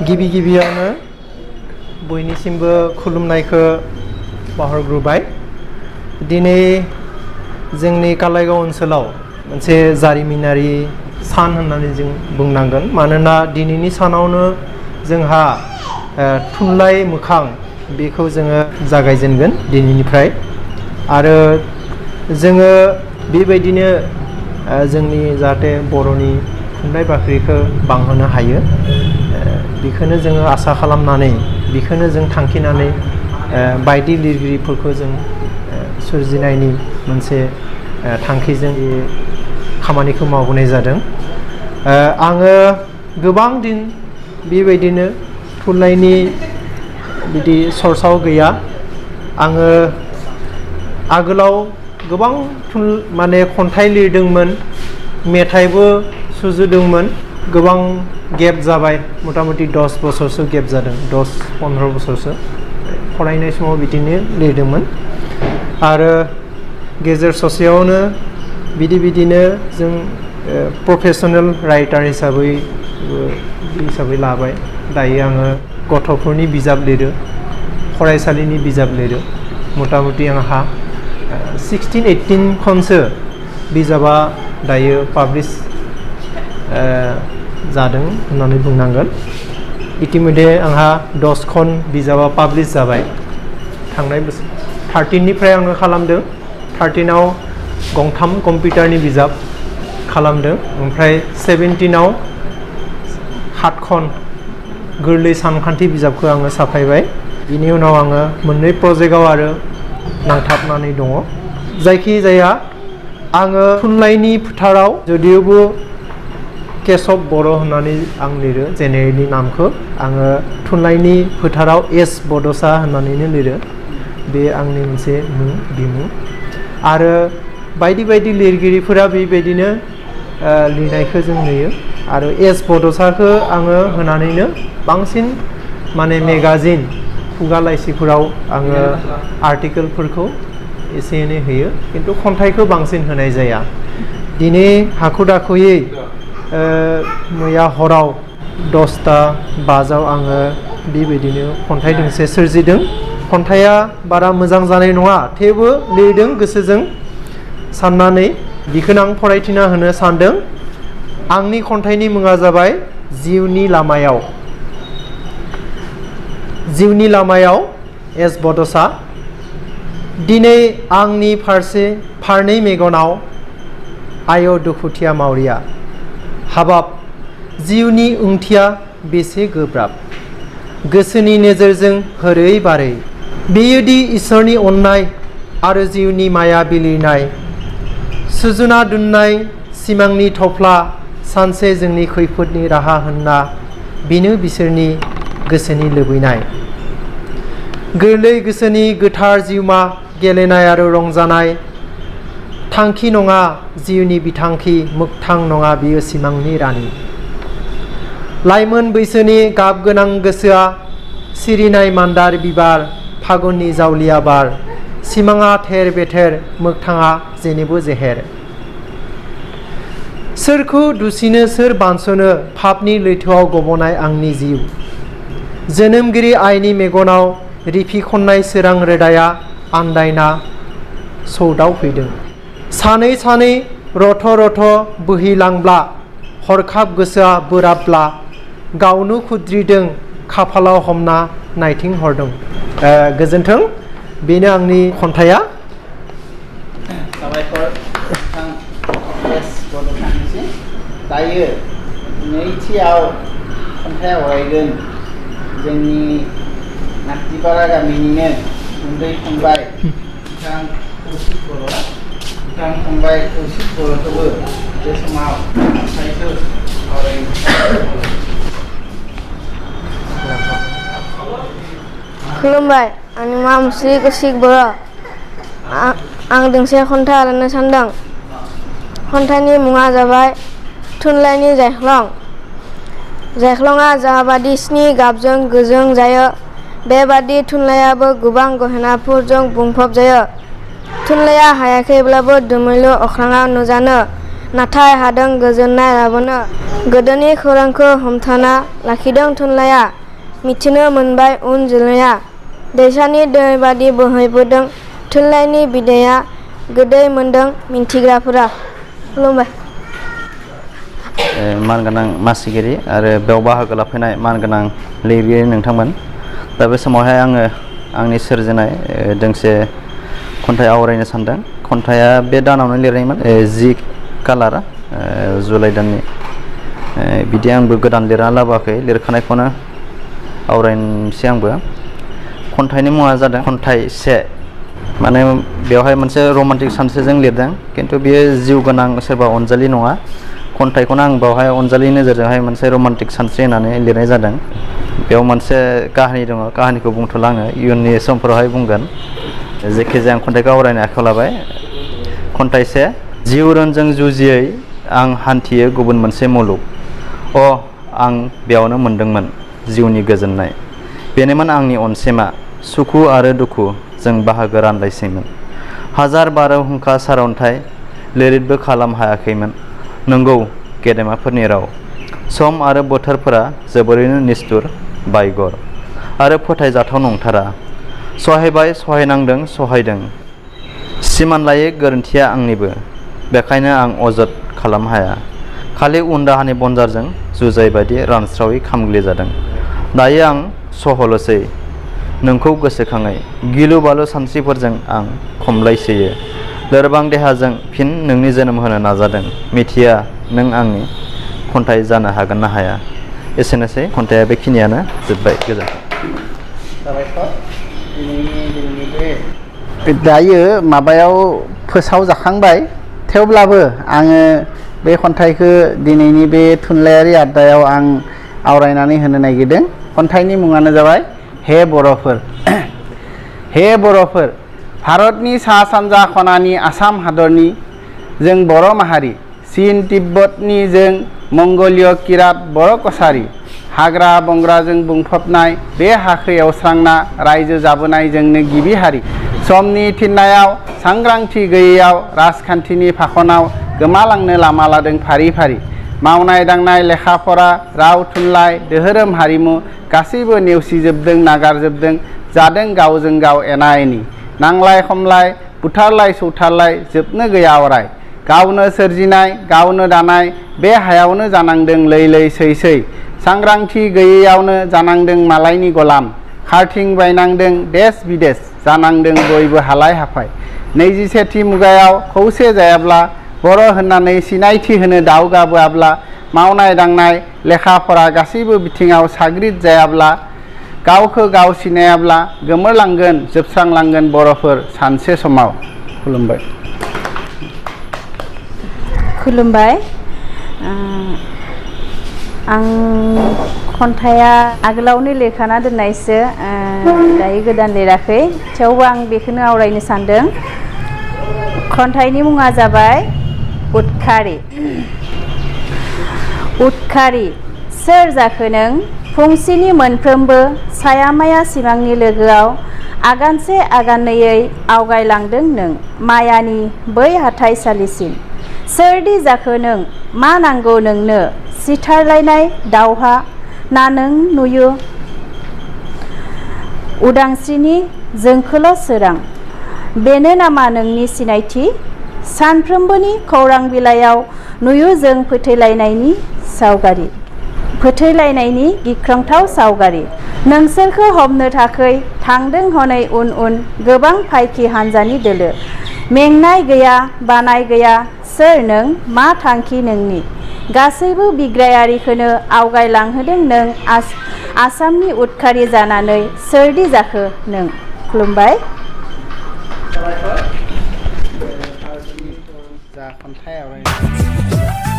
गिबि गिबियावनो बयनिसिमबो खुलुमनायखौ बावहरग्रोबाय। दिनै जोंनि कालाइगाव ओनसोलाव मोनसे जारिमिनारि सान होननानै जों बुंनांगोन, मानोना दिनैनि सानावनो जोंहा थुनलाइ मोखां बेखौ जोङो जागायजेनगोन दिनैनिफ्राय। आरो जोङो बेबायदिनो जोंनि जाहाथे बर'नि थुनलाइ बाख्रिखौ बांहोनो हायो, बेखौनो जोङो आसा खालामनानै, बेखौनो जों थांखिनानै बायदि लिरगिरिफोरखौ जों सोरजिनायनि मोनसे थांखिजों खामानिखौ मावबोनाय जादों। आङो गोबां दिन बेबायदिनो थुनलाइनि बिदि सर्साव गैया। आङो आगोलाव गोबां माने खन्थाइ लिरदोंमोन, मेथाइबो सुजुदोंमोन। गोबां गेप जाबाय, मथा मथि 10 बोसोरसो गेप जादों, 10-15 बोसोरसो फरायनाय समाव बिदिनो लिरदोंमोन। आरो गेजेर ससेयावनो बिदिनो जों प्रफेसनेल राइटार हिसाबै लाबाय। दायो आङो गथ'फोरनि बिजाब लिरो, फरायसालिनि बिजाब लिरो। मथा मथि आंहा 16-18 खनसो बिजाबा दायो पाब्लिश जादों होननानै बुंनांगोन। इतिमध्य आंहा 10 खन बिजाबा पाब्लिश जाबाय। थांनाय बोसोर 13निफ्राय आङो खालामदों। 13आव गंथाम कम्पिउटारनि बिजाब खालामदों। ओमफ्राय 17आव 7 खन गोरलै सानखान्थि बिजाबखौ आङो साफायबाय। बिनि उनाव आङो मोननै प्रजेक्टआव आरो नांथाबनानै दङ। जायखि जाया आङो थुनलाइनि फोथाराव जदिउबो केशब बर' होननानै आं लिरो जेनेरेलनि नामखौ, आङो थुनलाइनि फोथाराव एस बड'सा होननानैनो लिरो। बे आंनि मोनसे बिमुं। आरो बायदि बायदि लिरगिरिफोरा बेबायदिनो लिरनायखौ जों नुयो। आरो एस बड'साखौ आङो होनानैनो बांसिन माने मेगाजिन खुगा लाइसिफोराव आङो आर्टिकेलफोरखौ एसे एनै होयो, खिन्थु खन्थाइखौ बांसिन होनाय जाया। दिनै हाखु दाखुयै मैया हराव 10टा बाजाव आङो बेबायदिनो खन्थाइ दोंसे सोरजिदों। खन्थाइया बारा मोजां जानाय नङा, थेवबो लिरदों गोसोजों साननानै। बेखौनो आं फरायथिना होनो सानदों। आंनि खन्थाइनि मुङा जाबाय जिउनि लामायाव। जिउनि लामायाव एस बड'सा। दिनै आंनि फारनै मेगनाव आय' दुखुथिया मावरिया। हाबाब जिउनि ओंथिया बेसे गोब्राब, गोसोनि नोजोरजों होरै बारै। बेयोदि इसोरनि अननाय आरो जिउनि माया बिलिरनाय। सुजुना दोननाय सिमांनि थफ्ला सानसे जोंनि खैफोदनि राहा होनना, बेनो बिसोरनि गोसोनि लुबैनाय। गोरलै गोसोनि गोथार जिउमा गेलेनाय आरो रंजानाय। थांखि नङा जिउनि बिथांखि, मोगथां नङा बियो सिमांनि रानि। लाइमोन बैसोनि गाब गोनां गोसोआ सिरिनाय मान्दार बिबार, फागुननि जावलिया बार। सिमाङा थेर बेथेर, मोगथाङा जेनिबो जेहेर। सोरखौ दुसिनो सोर बानस'नो, पापनि लैथोआव गबनाय आंनि जिउ। जोनोमगिरि आइनि मेगनाव रिफि खननाय सोरां रोदाया आन्दायना सौदावफैदों। सानै सानै रथ' रथ' बोहैलांब्ला, हरखाब गोसोआ बोराबब्ला, गावनो खुद्रिदों खाफालाव हमना नायथिंहरदों। गोजोन्थों। बेनो आंनि खन्थाइया। साबायखर नोंथां एस बड'सानिसिम। दायो नैथियाव खन्थाइ आवरायगोन जोंनि नाक्तिपारा गामिनिनो उन्दै फंबाय नोंथां कौशिक बर'आ। नोंथां फंबाय कौशिक बर'खौबो बे समाव खन्थाइखौ आवरायनो। खुलुमबाय, आंनि मुङा मुस्रि कौशिक बर'। आं दोंसे खन्थाइ आवरायनो सानदों। खन्थाइनि मुङा जाबाय थुनलाइनि जायख्लं। जायख्लङा जाबादि 7 गाबजों गोजों जायो, बेबादि थुनलाइयाबो गोबां गहेनाफोरजों बुंफब जायो। थुनलाइया हायाखैब्लाबो दोमैलु अख्राङाव नुजानो, नाथाय हादों गोजोननाय लाबोनो गोदोनि खौरांखौ हमथाना लाखिदों थुनलाइया मिथिनो मोनबाय उन जोलैया दैसानि दै बादि बोहैबोदों थुनलाइनि बिदैया गोदै मोनदों मिन्थिग्राफोरा खुलुमबाय मानगोनां मासिगिरि आरो बेयाव बाहागो लाफैनाय मानगोनां लिरगिरि नोंथांमोन दा बे समावहाय आङो आंनि सोरजिनाय दोंसे खन्थाइ आवरायनो सानदों खन्थाइया बे दानावनो लिरनायमोन 10 कालार जुलाइ दाननि बिदि आंबो गोदान लिरना लाबोआखै लिरखानायखौनो आवरायनोसै आंबो खन्थाइनि मुङा जादों खन्थाइ से माने बेवहाय मोनसे रमान्टिक सानस्रिजों लिरदों किन्तु बेयो जिउ गोनां सोरबा अनजालि नङा खन्थाइखौनो आं बेवहाय अनजालि नोजोरजोंहाय मोनसे रमान्टिक सानस्रि होननानै लिरनाय जादों बेयाव मोनसे काहानि दङ काहानिखौ बुंथ'ला आङो इयुननि समफोरावहाय बुंगोन जायखिजाया आं खन्थाइखौ आवरायनो आखायाव लाबाय खन्थाइ से जिउ रोनजों जुजियै आं हान्थियो गुबुन मोनसे मुलुग आं बेयावनो मोनदोंमोन जिउनि गोजोननाय बेनोमोन आंनि अनसेमा सुखु आरो दुखु जों बाहागो रानलायसैमोन हाजार बारहुंखा सारअन्थाइ लिरितबो खालाम हायाखैमोन नंगौ गेदेमाफोरनि राव सम आरो बोथोरफोरा जोबोरैनो निष्ठुर बायगर आरो फोथायजाथाव नंथारा सहायबाय सहायनांदों सहायदों सिमान लायै गोरोन्थिया आंनिबो बेखायनो आं अजद खालाम हाया खालि उन दाहानि बनजारजों जुजाय बायदि रानस्रावै खामग्लि जादों दायो आं सहलसै नोंखौ गोसोखाङै गिलु बालु सानस्रिफोरजों आं खमलायसोयो लोरबां देहाजों फिन नोंनि जोनोम होनो नाजादों मिथिया नों आंनि खन्थाइ जानो हागोन ना हाया एसेनोसै खन्थाइया बेखिनियानो जोब्बाय गोजोन्थों दायो माबायाव फोसाव जाखांबाय थेवब्लाबो आङो बे खन्थाइखौ दिनैनि बे थुनलाइयारि आड्डायाव आं आवरायनानै होनो नागिरदों खन्थाइनि मुङानो जाबाय हे बर'फोर हे बर'फोर भारतनि सा सानजा खनानि आसाम हादरनि जों बर' माहारि चीन तिब्बतनि जों मंगलिय किरात बर' कसारि हाग्रा बंग्राजों बुंफबनाय बे हाखो एवस्रांना रायजो जाबोनाय जोंनो गिबि हारि समनि थिननायाव सांग्रांथि गैयैयाव राजखान्थिनि फाखनाव गोमालांनो लामा लादों फारि फारि मावनाय दांनाय लेखा फरा राव थुनलाइ धोरोम हारिमु गासैबो नेवसिजोबदों नागारजोबदों जादों गावजों गाव एना एनि नांलाय खमलाय बुथारलाय सौथारलाय जोबनो गैया अराय गावनो सोरजिनाय गावनो दानाय बे हायावनो जानांदों लै लै सै सै सांग्रांथि गैयैयावनो जानांदों मालायनि गलाम खारथिं बायनांदों देश बिदेश जानांदों बयबो हालाय हाफाय 21थि मुगायाव खौसे जायाब्ला बर' होननानै सिनायथि होनो दाव गाबोआब्ला मावनाय दांनाय लेखा फरा गासैबो बिथिङाव साग्रिद जायाब्ला गावखौ गाव सिनायाब्ला गोमोरलांगोन जोबस्रांलांगोन बर'फोर सानसे समाव खुलुमबाय खुलुमबाय आं खन्थाइया आगोलावनो लिरखाना दोननायसो दायो गोदान लिराखै थेवबो आं बेखौनो आवरायनो सानदों खन्थाइनि मुङा जाबाय उदखारि उदखारि सोर जाखो नों फुंसिनि मोनफ्रोमबो सायामाया सिमांनि लोगोआव आगानसे आगाननैयै आवगायलांदों नों मायानि बै हाथाइसालिसिम सोरदि जाखो नों मा नांगौ नोंनो सिथारलायनाय दावहा ना नों नुयो उदांस्रिनि जोंखोल सोरां बेनो नामा नोंनि सिनायथि सानफ्रोमबोनि खौरां बिलाइयाव नुयो जों फोथैलायनायनि सावगारि फोथैलायनायनि गिख्रंथाव सावगारि नोंसोरखौ हमनो थाखै थांदों हनै उन उन गोबां फायखि हान्जानि दोलो मेंनाय गैया बानाय गैया सोर नों मा थांखि नोंनि गासैबो बिग्रायारिखौनो आवगायलांहोदों नों आसामनि उदखारि जानानै सोरदि जाखो नों खुलुमबाय जा खन्थाइ आवरायनाय